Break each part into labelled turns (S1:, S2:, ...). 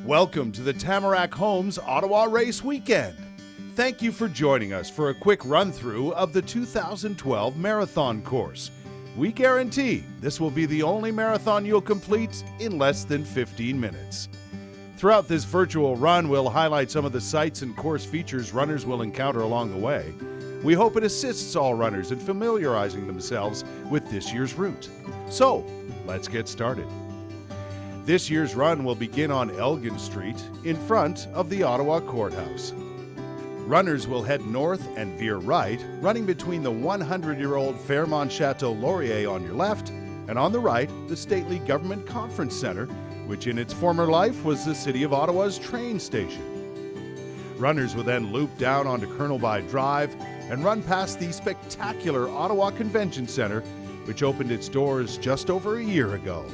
S1: Welcome to the Tamarack Homes Ottawa Race Weekend. Thank you for joining us for a quick run-through of the 2012 marathon course. We guarantee this will be the only marathon you'll complete in less than 15 minutes. Throughout this virtual run, we'll highlight some of the sights and course features runners will encounter along the way. We hope it assists all runners in familiarizing themselves with this year's route. So, let's get started. This year's run will begin on Elgin Street in front of the Ottawa Courthouse. Runners will head north and veer right, running between the 100-year-old Fairmont Chateau Laurier on your left, and on the right, the stately Government Conference Centre, which in its former life was the City of Ottawa's train station. Runners will then loop down onto Colonel-By Drive and run past the spectacular Ottawa Convention Centre, which opened its doors just over a year ago.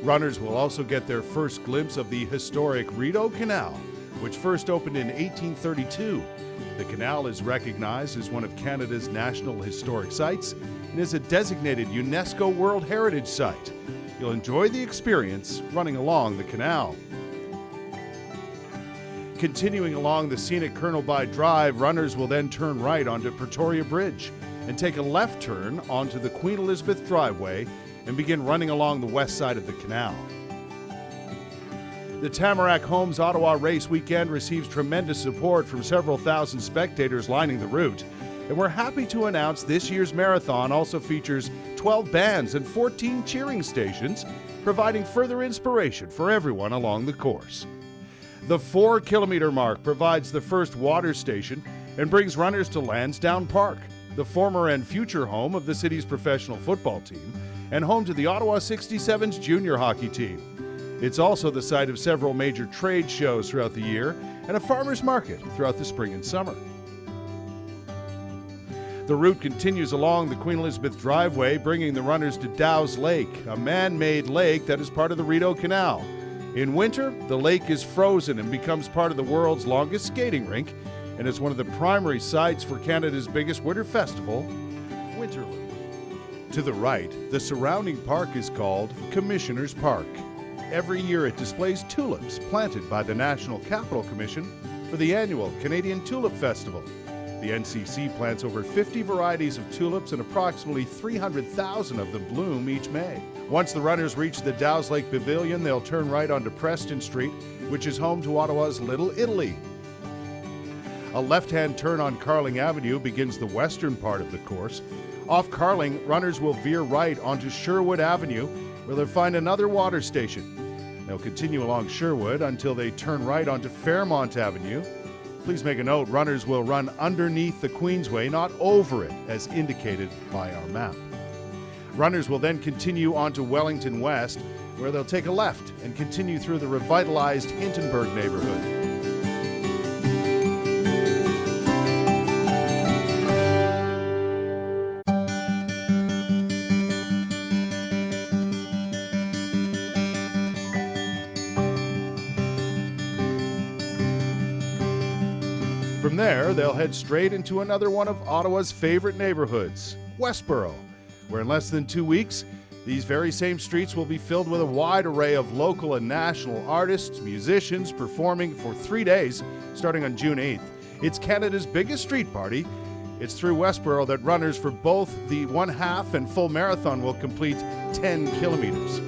S1: Runners will also get their first glimpse of the historic Rideau Canal, which first opened in 1832. The canal is recognized as one of Canada's National Historic Sites and is a designated UNESCO World Heritage Site. You'll enjoy the experience running along the canal. Continuing along the scenic Colonel-By Drive, runners will then turn right onto Pretoria Bridge and take a left turn onto the Queen Elizabeth Driveway and begin running along the west side of the canal. The Tamarack Homes Ottawa Race Weekend receives tremendous support from several thousand spectators lining the route, and we're happy to announce this year's marathon also features 12 bands and 14 cheering stations, providing further inspiration for everyone along the course. The 4-kilometer mark provides the first water station and brings runners to Lansdowne Park, the former and future home of the city's professional football team, and home to the Ottawa 67's junior hockey team. It's also the site of several major trade shows throughout the year and a farmer's market throughout the spring and summer. The route continues along the Queen Elizabeth Driveway, bringing the runners to Dow's Lake, a man-made lake that is part of the Rideau Canal. In winter, the lake is frozen and becomes part of the world's longest skating rink and is one of the primary sites for Canada's biggest winter festival, Winterlude. To the right, the surrounding park is called Commissioners Park. Every year it displays tulips planted by the National Capital Commission for the annual Canadian Tulip Festival. The NCC plants over 50 varieties of tulips and approximately 300,000 of them bloom each May. Once the runners reach the Dow's Lake Pavilion, they'll turn right onto Preston Street, which is home to Ottawa's Little Italy. A left-hand turn on Carling Avenue begins the western part of the course. Off Carling, runners will veer right onto Sherwood Avenue, where they'll find another water station. They'll continue along Sherwood until they turn right onto Fairmont Avenue. Please make a note, runners will run underneath the Queensway, not over it, as indicated by our map. Runners will then continue onto Wellington West, where they'll take a left and continue through the revitalized Hintonburg neighborhood. From there, they'll head straight into another one of Ottawa's favorite neighborhoods, Westboro, where in less than 2 weeks, these very same streets will be filled with a wide array of local and national artists, musicians performing for 3 days, starting on June 8th. It's Canada's biggest street party. It's through Westboro that runners for both the 1/2 and full marathon will complete 10 kilometers.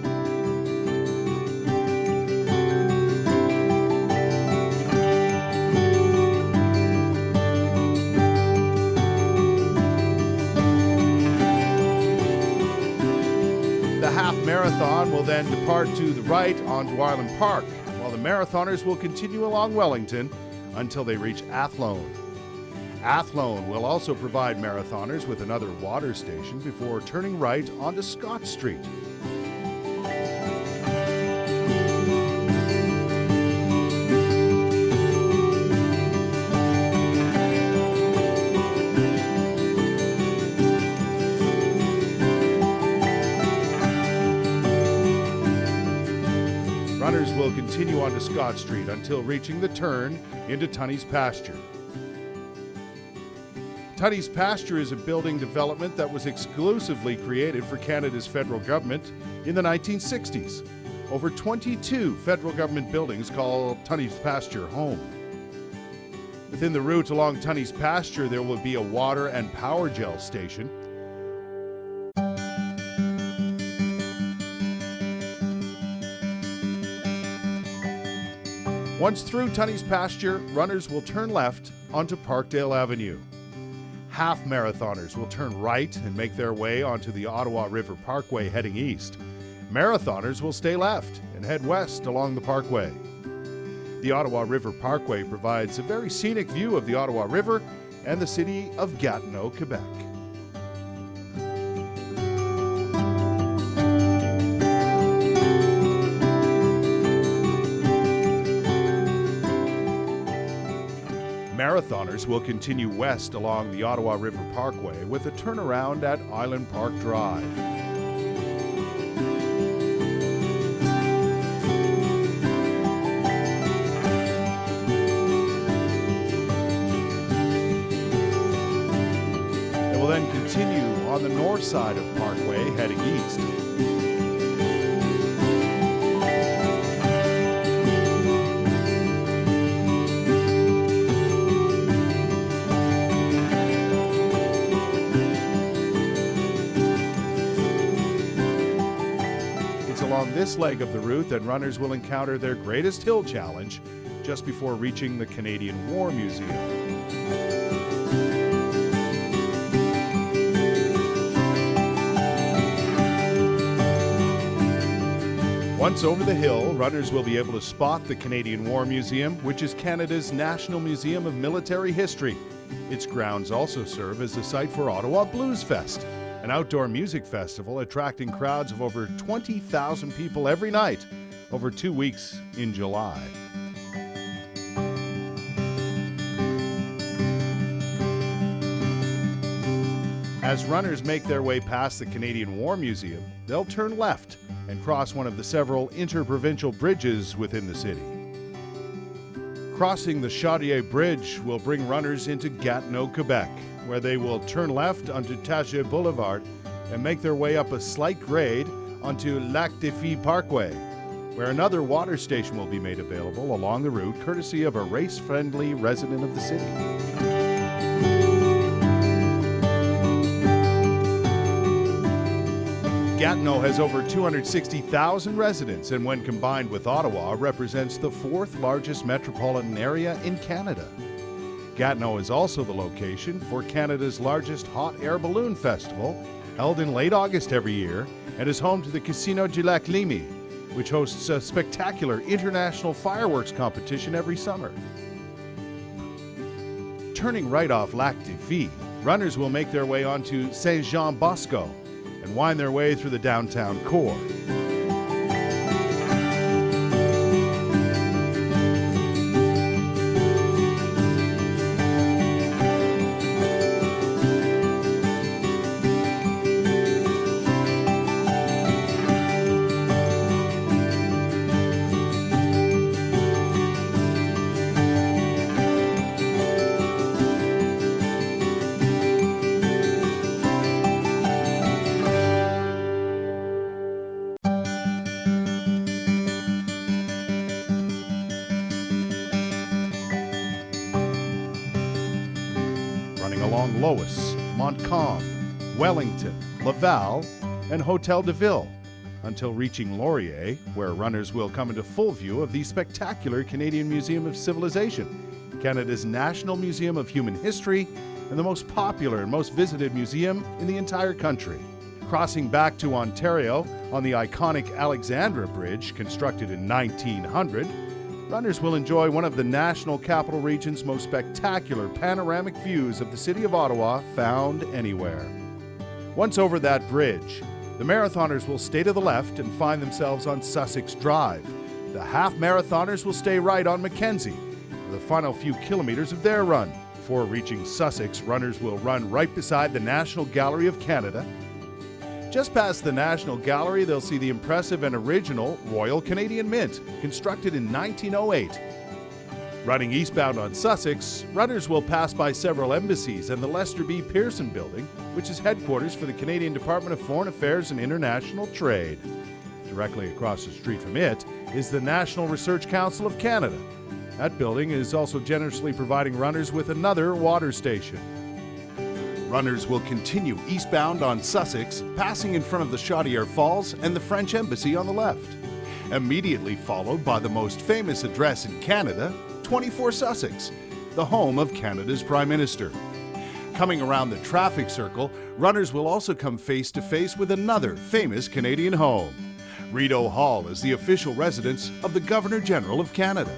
S1: The half marathon will then depart to the right onto Island Park, while the marathoners will continue along Wellington until they reach Athlone. Athlone will also provide marathoners with another water station before turning right onto Scott Street. Runners will continue onto Scott Street until reaching the turn into Tunney's Pasture. Tunney's Pasture is a building development that was exclusively created for Canada's federal government in the 1960s. over 22 federal government buildings called Tunney's Pasture home. Within the route along Tunney's Pasture, there will be a water and power gel station. Once through Tunney's Pasture, runners will turn left onto Parkdale Avenue. Half marathoners will turn right and make their way onto the Ottawa River Parkway heading east. Marathoners will stay left and head west along the parkway. The Ottawa River Parkway provides a very scenic view of the Ottawa River and the city of Gatineau, Quebec. Marathoners will continue west along the Ottawa River Parkway with a turnaround at Island Park Drive. They will then continue on the north side of Parkway heading east. Along this leg of the route that runners will encounter their greatest hill challenge just before reaching the Canadian War Museum. Once over the hill, runners will be able to spot the Canadian War Museum, which is Canada's National Museum of Military History. Its grounds also serve as a site for Ottawa Blues Fest, an outdoor music festival attracting crowds of over 20,000 people every night over 2 weeks in July. As runners make their way past the Canadian War Museum, they'll turn left and cross one of the several interprovincial bridges within the city. Crossing the Chaudière Bridge will bring runners into Gatineau, Quebec, where they will turn left onto Taché Boulevard and make their way up a slight grade onto Lac des Filles Parkway, where another water station will be made available along the route, courtesy of a race-friendly resident of the city. Gatineau has over 260,000 residents, and when combined with Ottawa, represents the fourth largest metropolitan area in Canada. Gatineau is also the location for Canada's largest hot air balloon festival, held in late August every year, and is home to the Casino du Lac Limy, which hosts a spectacular international fireworks competition every summer. Turning right off Lac des Filles, runners will make their way onto Saint-Jean-Bosco and wind their way through the downtown core. Along Lois, Montcalm, Wellington, Laval, and Hotel de Ville, until reaching Laurier, where runners will come into full view of the spectacular Canadian Museum of Civilization, Canada's National Museum of Human History, and the most popular and most visited museum in the entire country. Crossing back to Ontario on the iconic Alexandra Bridge, constructed in 1900, runners will enjoy one of the National Capital Region's most spectacular panoramic views of the city of Ottawa found anywhere. Once over that bridge, the marathoners will stay to the left and find themselves on Sussex Drive. The half marathoners will stay right on Mackenzie for the final few kilometers of their run. Before reaching Sussex, runners will run right beside the National Gallery of Canada. Just past the National Gallery, they'll see the impressive and original Royal Canadian Mint, constructed in 1908. Running eastbound on Sussex, runners will pass by several embassies and the Lester B. Pearson Building, which is headquarters for the Canadian Department of Foreign Affairs and International Trade. Directly across the street from it is the National Research Council of Canada. That building is also generously providing runners with another water station. Runners will continue eastbound on Sussex, passing in front of the Chaudière Falls and the French Embassy on the left. Immediately followed by the most famous address in Canada, 24 Sussex, the home of Canada's Prime Minister. Coming around the traffic circle, runners will also come face to face with another famous Canadian home. Rideau Hall is the official residence of the Governor-General of Canada.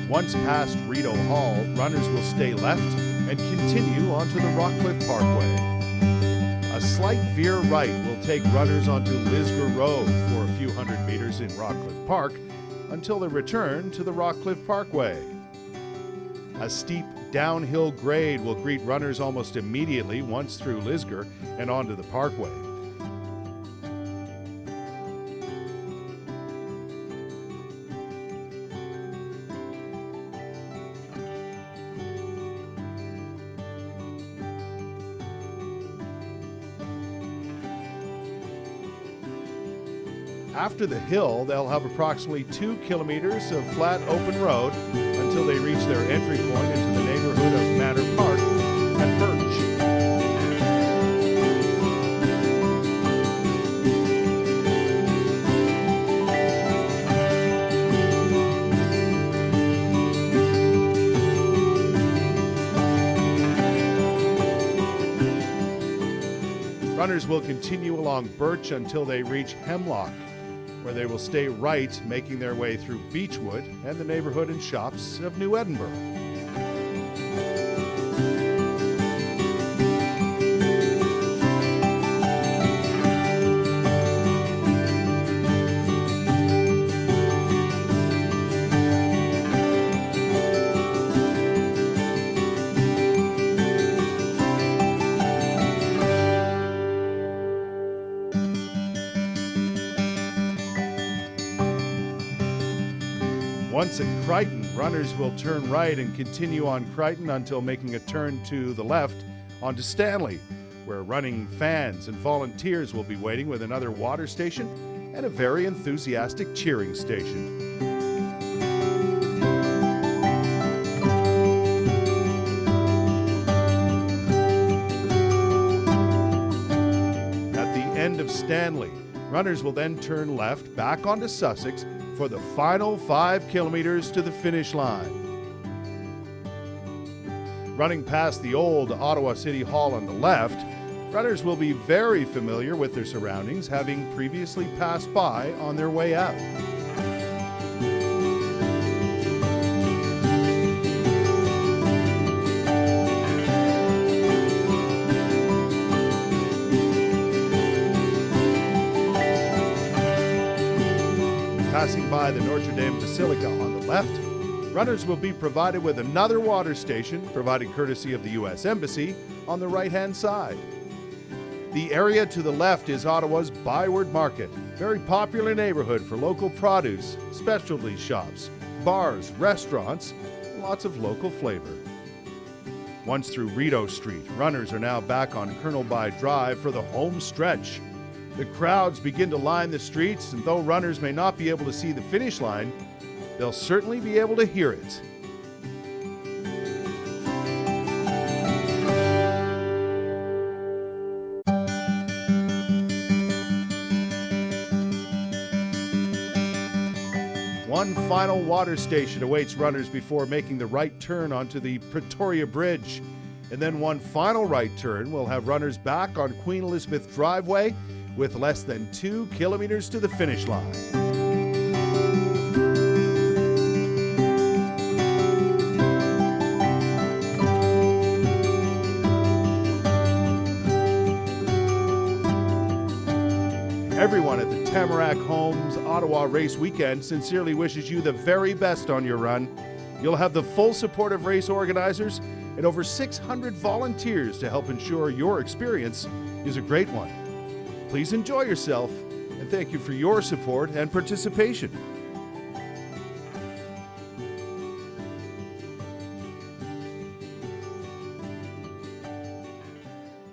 S1: Once past Rideau Hall, runners will stay left and continue onto the Rockcliffe Parkway. A slight veer right will take runners onto Lisgar Road for a few hundred meters in Rockcliffe Park until they return to the Rockcliffe Parkway. A steep downhill grade will greet runners almost immediately once through Lisgar and onto the Parkway. After the hill, they'll have approximately 2 kilometers of flat open road until they reach their entry point into the neighborhood of Manor Park at Birch. Runners will continue along Birch until they reach Hemlock, where they will stay right, making their way through Beechwood and the neighborhood and shops of New Edinburgh. Once at Crichton, runners will turn right and continue on Crichton until making a turn to the left onto Stanley, where running fans and volunteers will be waiting with another water station and a very enthusiastic cheering station. At the end of Stanley, runners will then turn left back onto Sussex for the final 5 kilometers to the finish line. Running past the old Ottawa City Hall on the left, runners will be very familiar with their surroundings, having previously passed by on their way out. Passing by the Notre Dame Basilica on the left, runners will be provided with another water station, provided courtesy of the U.S. Embassy, on the right-hand side. The area to the left is Ottawa's Byward Market, very popular neighborhood for local produce, specialty shops, bars, restaurants, and lots of local flavor. Once through Rideau Street, runners are now back on Colonel By Drive for the home stretch. The crowds begin to line the streets, and though runners may not be able to see the finish line, they'll certainly be able to hear it. One final water station awaits runners before making the right turn onto the Pretoria Bridge. And then one final right turn will have runners back on Queen Elizabeth Driveway with less than 2 kilometers to the finish line. Everyone at the Tamarack Homes Ottawa Race Weekend sincerely wishes you the very best on your run. You'll have the full support of race organizers and over 600 volunteers to help ensure your experience is a great one. Please enjoy yourself, and thank you for your support and participation.